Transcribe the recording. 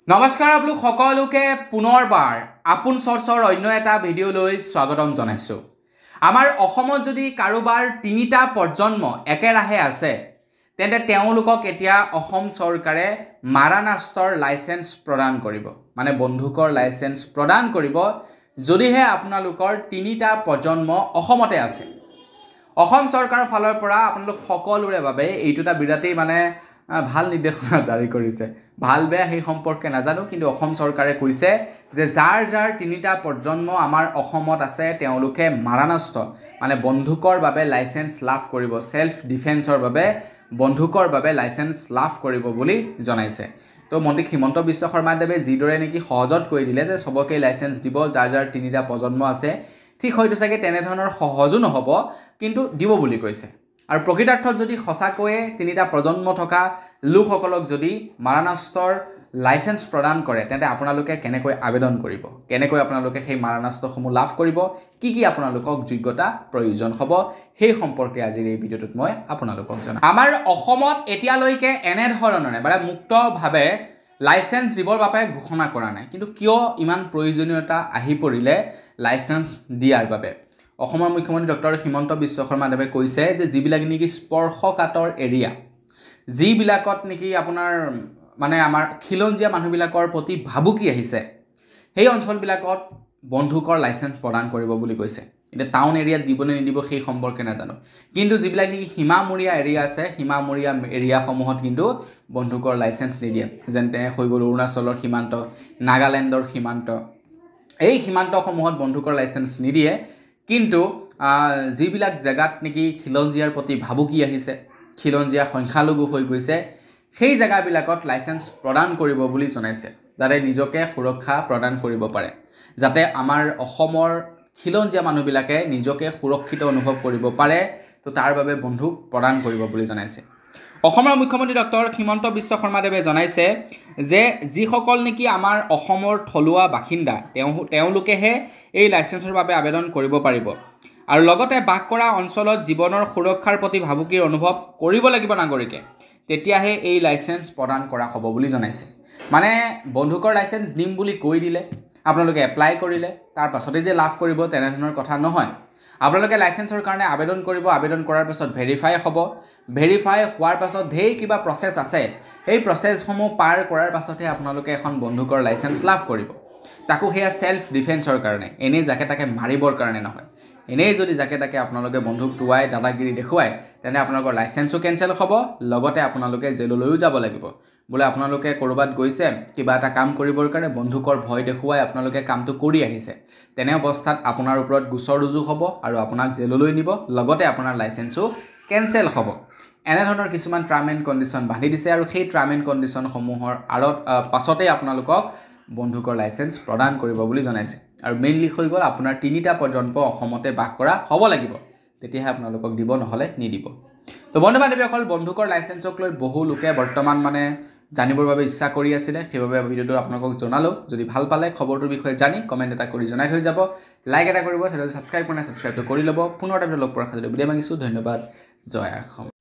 নমস্কাৰ আপোনালোক সকলোকে পুনৰবাৰ আপোন চৰ্চৰ অন্য এটা ভিডিঅ'লৈ স্বাগতম জনাইছো। আমাৰ অসমত যদি কাৰোবাৰ তিনিটা প্ৰজন্ম একেৰাহে আছে তেন্তে তেওঁলোকক এতিয়া অসম চৰকাৰে মাৰানাস্ত্ৰৰ লাইসেন্স প্ৰদান কৰিব, মানে বন্দুকৰ লাইসেন্স প্ৰদান কৰিব যদিহে আপোনালোকৰ তিনিটা প্ৰজন্ম অসমতে আছে। অসম চৰকাৰৰ ফালৰ পৰা আপোনালোক সকলোৰে বাবে এইটো এটা বিৰাটেই মানে ভাল নিৰ্দেশনা জাৰি কৰিছে। ভাল বেয়া সেই সম্পৰ্কে নাজানো, কিন্তু অসম চৰকাৰে কৈছে যে যাৰ যাৰ তিনিটা প্ৰজন্ম আমাৰ অসমত আছে তেওঁলোকে মাৰানাস্ত্ৰ মানে বন্দুকৰ বাবে লাইসেন্স লাভ কৰিব, সেল্ফ ডিফেন্সৰ বাবে বন্দুকৰ বাবে লাইসেন্স লাভ কৰিব বুলি জনাইছে। তো মন্ত্ৰী হিমন্ত বিশ্ব শৰ্মাদেৱে যিদৰে নেকি সহজত কৈ দিলে যে সবকে লাইসেন্স দিব যাৰ যাৰ তিনিটা প্ৰজন্ম আছে, ঠিক হয়তো চাগে তেনেধৰণৰ সহজো নহ'ব, কিন্তু দিব বুলি কৈছে। আৰু প্ৰকৃতাৰ্থত যদি সঁচাকৈয়ে তিনিটা প্ৰজন্ম থকা লোকসকলক যদি মাৰানাস্ত্ৰৰ লাইসেন্স প্ৰদান কৰে তেন্তে আপোনালোকে কেনেকৈ আবেদন কৰিব, কেনেকৈ আপোনালোকে সেই মাৰানাস্ত্ৰসমূহ লাভ কৰিব, কি কি আপোনালোকক যোগ্যতা প্ৰয়োজন হ'ব, সেই সম্পৰ্কে আজিৰ এই ভিডিঅ'টোত মই আপোনালোকক জনাম। আমাৰ অসমত এতিয়ালৈকে এনেধৰণৰে মানে মুক্তভাৱে লাইসেন্স দিবৰ বাবে ঘোষণা কৰা নাই, কিন্তু কিয় ইমান প্ৰয়োজনীয়তা আহি পৰিলে লাইসেন্স দিয়াৰ বাবে? অসমৰ মুখ্যমন্ত্ৰী ডক্টৰ হিমন্ত বিশ্ব শৰ্মাদেৱে কৈছে যে যিবিলাক নেকি স্পৰ্শকাতৰ এৰিয়া, যিবিলাকত নেকি আপোনাৰ মানে আমাৰ খিলঞ্জীয়া মানুহবিলাকৰ প্ৰতি ভাবুকি আহিছে, সেই অঞ্চলবিলাকত বন্দুকৰ লাইসেন্স প্ৰদান কৰিব বুলি কৈছে। এতিয়া টাউন এৰিয়াত দিবনে নিদিব সেই সম্পৰ্কে নাজানো, কিন্তু যিবিলাক নেকি সীমামূৰীয়া এৰিয়া আছে, সীমামূৰীয়া এৰিয়াসমূহত কিন্তু বন্দুকৰ লাইসেন্স নিদিয়ে। যেনে হৈ গ'ল অৰুণাচলৰ সীমান্ত, নাগালেণ্ডৰ সীমান্ত, এই সীমান্তসমূহত বন্দুকৰ লাইসেন্স নিদিয়ে। কিন্তু যিবিলাক জেগাত নেকি খিলঞ্জীয়াৰ প্ৰতি ভাবুকি আহিছে, খিলঞ্জীয়া সংখ্যালঘু হৈ গৈছে, সেই জেগাবিলাকত লাইসেন্স প্ৰদান কৰিব বুলি জনাইছে, যাতে নিজকে সুৰক্ষা প্ৰদান কৰিব পাৰে, যাতে আমাৰ অসমৰ খিলঞ্জীয়া মানুহবিলাকে নিজকে সুৰক্ষিত অনুভৱ কৰিব পাৰে। তো তাৰ বাবে বন্দুক প্ৰদান কৰিব বুলি জনাইছে। অসমৰ মুখ্যমন্ত্ৰী ডক্টৰ হিমন্ত বিশ্ব শৰ্মাদেৱে জনাইছে যে যিসকল নেকি আমাৰ অসমৰ থলুৱা বাসিন্দা তেওঁলোকেহে এই লাইসেন্সৰ বাবে আবেদন কৰিব পাৰিব, আৰু লগতে বাস কৰা অঞ্চলত জীৱনৰ সুৰক্ষাৰ প্ৰতি ভাবুকিৰ অনুভৱ কৰিব লাগিব নাগৰিকে, তেতিয়াহে এই লাইসেন্স প্ৰদান কৰা হ'ব বুলি জনাইছে। মানে বন্দুকৰ লাইসেন্স দিম বুলি কৈ দিলে, আপোনালোকে এপ্লাই কৰিলে, তাৰ পাছতে যে লাভ কৰিব তেনেধৰণৰ কথা নহয়। আপোনালোকে লাইসেন্সৰ কাৰণে আবেদন কৰিব, আবেদন কৰাৰ পাছত ভেৰিফাই হ'ব, ভেৰিফাই হোৱাৰ পাছত ঢেৰ কিবা প্ৰচেছ আছে, সেই প্ৰচেছসমূহ পাৰ কৰাৰ পাছতহে আপোনালোকে এখন বন্দুকৰ লাইসেন্স লাভ কৰিব। তাকো সেয়া সেল্ফ ডিফেন্সৰ কাৰণে, এনেই যাকে তাকে মাৰিবৰ কাৰণে নহয়। এনেই যদি যাকে তাকে আপোনালোকে বন্দুক টোৱাই দাদাগিৰি দেখুৱায় তেন্তে আপোনালোকৰ লাইসেন্সো কেঞ্চেল হ'ব, লগতে আপোনালোকে জেললৈও যাব লাগিব। বোলে আপোনালোকে ক'ৰবাত গৈছে কিবা এটা কাম কৰিবৰ কাৰণে, বন্দুকৰ ভয় দেখুৱাই আপোনালোকে কামটো কৰি আহিছে, তেনে অৱস্থাত আপোনাৰ ওপৰত গোচৰ ৰুজু হ'ব আৰু আপোনাক জেললৈ নিব, লগতে আপোনাৰ লাইসেন্সো কেঞ্চেল হ'ব। এনেধৰণৰ কিছুমান টাৰ্ম এণ্ড কণ্ডিশ্যন বান্ধি দিছে, আৰু সেই টাৰ্ম এণ্ড কণ্ডিশ্যনসমূহৰ পাছতেই আপোনালোকক বন্দুকৰ লাইসেন্স প্ৰদান কৰিব বুলি জনাইছে। আৰু মেইনলি হৈ গ'ল আপোনাৰ তিনিটা প্ৰজন্ম অসমতে বাস কৰা হ'ব লাগিব, তেতিয়াহে আপোনালোকক দিব, নহ'লে নিদিব। তো বন্ধু বান্ধৱীসকল, বন্দুকৰ লাইসেন্সক লৈ বহু লোকে বৰ্তমান মানে জানিবৰ বাবে ইচ্ছা কৰি আছিলে, সেইবাবে ভিডিঅ'টো আপোনালোকক জনালোঁ। যদি ভাল পালে খবৰটোৰ বিষয়ে জানি কমেণ্ট এটা কৰি জনাই থৈ যাব, লাইক এটা কৰিব, চেনেলটো ছাবস্ক্ৰাইব কৰা নাই ছাবস্ক্ৰাইবটো কৰি ল'ব। পুনৰ এটা লগ পোৱাৰ খাতিৰত বিদায় মাগিছোঁ। ধন্যবাদ। জয় অসম।